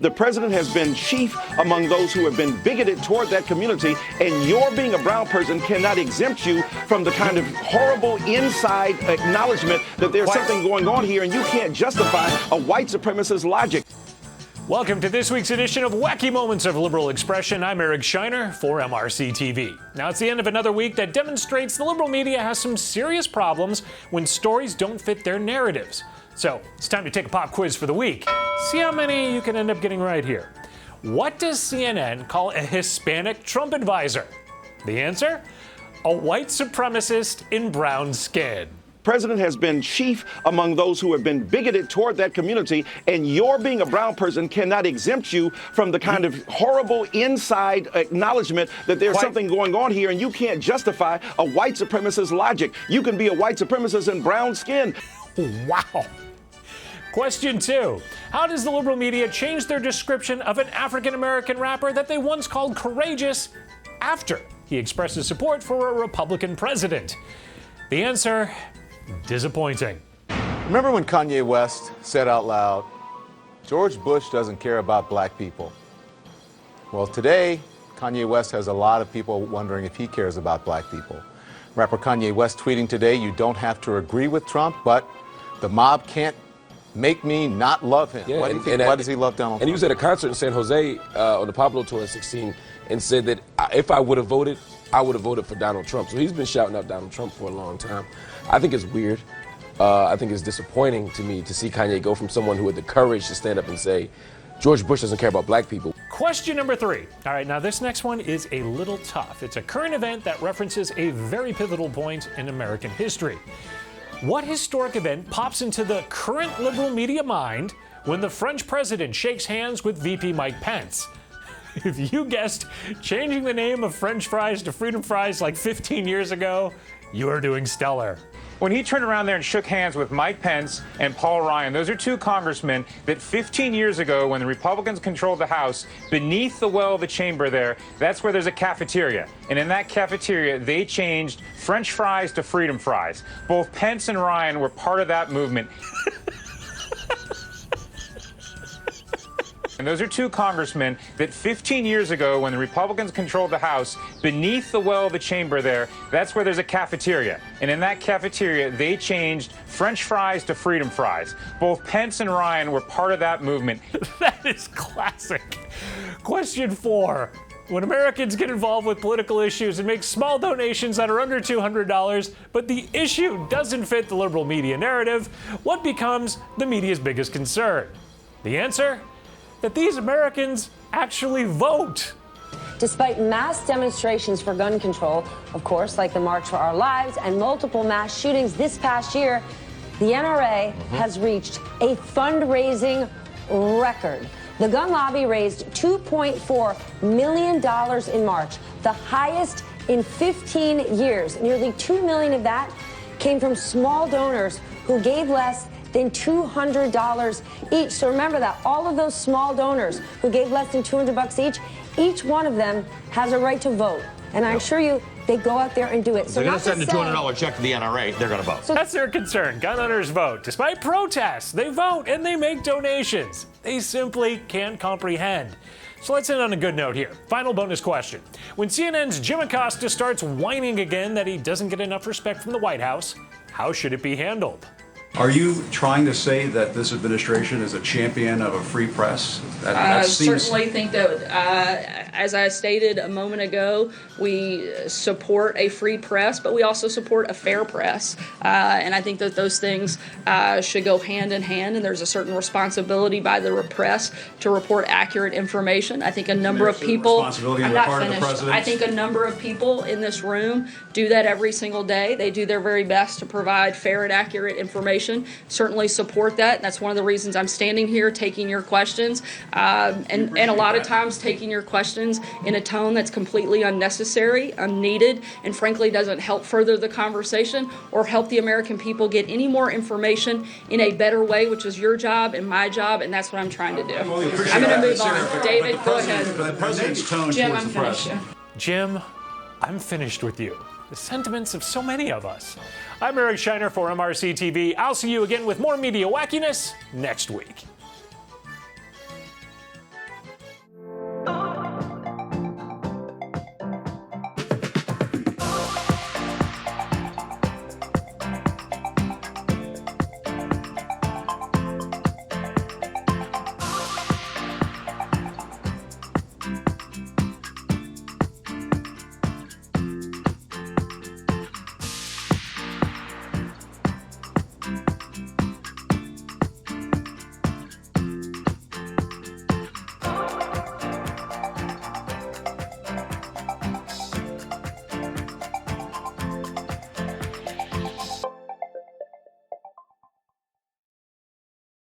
The president has been chief among those who have been bigoted toward that community, and your being a brown person cannot exempt you from the kind of horrible inside acknowledgement that there's something going on here, and you can't justify a white supremacist logic. Welcome to this week's edition of Wacky Moments of Liberal Expression. I'm Eric Scheiner for MRC-TV. Now, it's the end of another week that demonstrates the liberal media has some serious problems when stories don't fit their narratives. So, it's time to take a pop quiz for the week. See how many you can end up getting right here. What does CNN call a Hispanic Trump advisor? The answer? A white supremacist in brown skin. President has been chief among those who have been bigoted toward that community, and your being a brown person cannot exempt you from the kind of horrible inside acknowledgement that there's something going on here, and you can't justify a white supremacist logic. You can be a white supremacist in brown skin. Wow. Question 2. How does the liberal media change their description of an African-American rapper that they once called courageous after he expresses support for a Republican president? The answer? Disappointing. Remember when Kanye West said out loud, George Bush doesn't care about black people? Well, today, Kanye West has a lot of people wondering if he cares about black people. Rapper Kanye West tweeting today, you don't have to agree with Trump, but the mob can't make me not love him. Yeah, Why does he love Donald Trump? And he was at a concert in San Jose on the Pablo Tour in 2016 and said that if I would have voted, I would have voted for Donald Trump. So he's been shouting out Donald Trump for a long time. I think it's weird. I think it's disappointing to me to see Kanye go from someone who had the courage to stand up and say, George Bush doesn't care about black people. Question number 3. All right, now this next one is a little tough. It's a current event that references a very pivotal point in American history. What historic event pops into the current liberal media mind when the French president shakes hands with VP Mike Pence? If you guessed changing the name of French fries to freedom fries like 15 years ago, you are doing stellar. When he turned around there and shook hands with Mike Pence and Paul Ryan, those are two congressmen that 15 years ago, when the Republicans controlled the House, beneath the well of the chamber there, that's where there's a cafeteria. And in that cafeteria, they changed French fries to freedom fries. Both Pence and Ryan were part of that movement. And those are two congressmen that 15 years ago, when the Republicans controlled the House, beneath the well of the chamber there, that's where there's a cafeteria. And in that cafeteria, they changed French fries to freedom fries. Both Pence and Ryan were part of that movement. That is classic. Question 4. When Americans get involved with political issues and make small donations that are under $200, but the issue doesn't fit the liberal media narrative, what becomes the media's biggest concern? The answer? That these Americans actually vote. Despite mass demonstrations for gun control, of course, like the March for Our Lives and multiple mass shootings this past year, the NRA has reached a fundraising record. The gun lobby raised $2.4 million in March, the highest in 15 years. Nearly $2 million of that came from small donors who gave less than $200 each. So remember that all of those small donors who gave less than $200 each one of them has a right to vote. And I assure you, they go out there and do it. So they're going to send a $200 check to the NRA, they're going to vote. So that's their concern. Gun owners vote. Despite protests, they vote and they make donations. They simply can't comprehend. So let's end on a good note here. Final bonus question. When CNN's Jim Acosta starts whining again that he doesn't get enough respect from the White House, how should it be handled? Are you trying to say that this administration is a champion of a free press? I certainly think that, as I stated a moment ago, we support a free press, but we also support a fair press. And I think that those things should go hand in hand, and there's a certain responsibility by the press to report accurate information. I think a number of people, I'm not finished. I think a number of people in this room do that every single day. They do their very best to provide fair and accurate information. Certainly support that. And that's one of the reasons I'm standing here taking your questions, and a lot of times taking your questions in a tone that's completely unnecessary, unneeded, and frankly doesn't help further the conversation or help the American people get any more information in a better way, which is your job and my job, and that's what I'm trying to do. I'm going to move on. David, go ahead. The president's tone Jim, towards I'm the press. finished. Jim, I'm finished with you. The sentiments of so many of us. I'm Eric Scheiner for MRC-TV. I'll see you again with more media wackiness next week.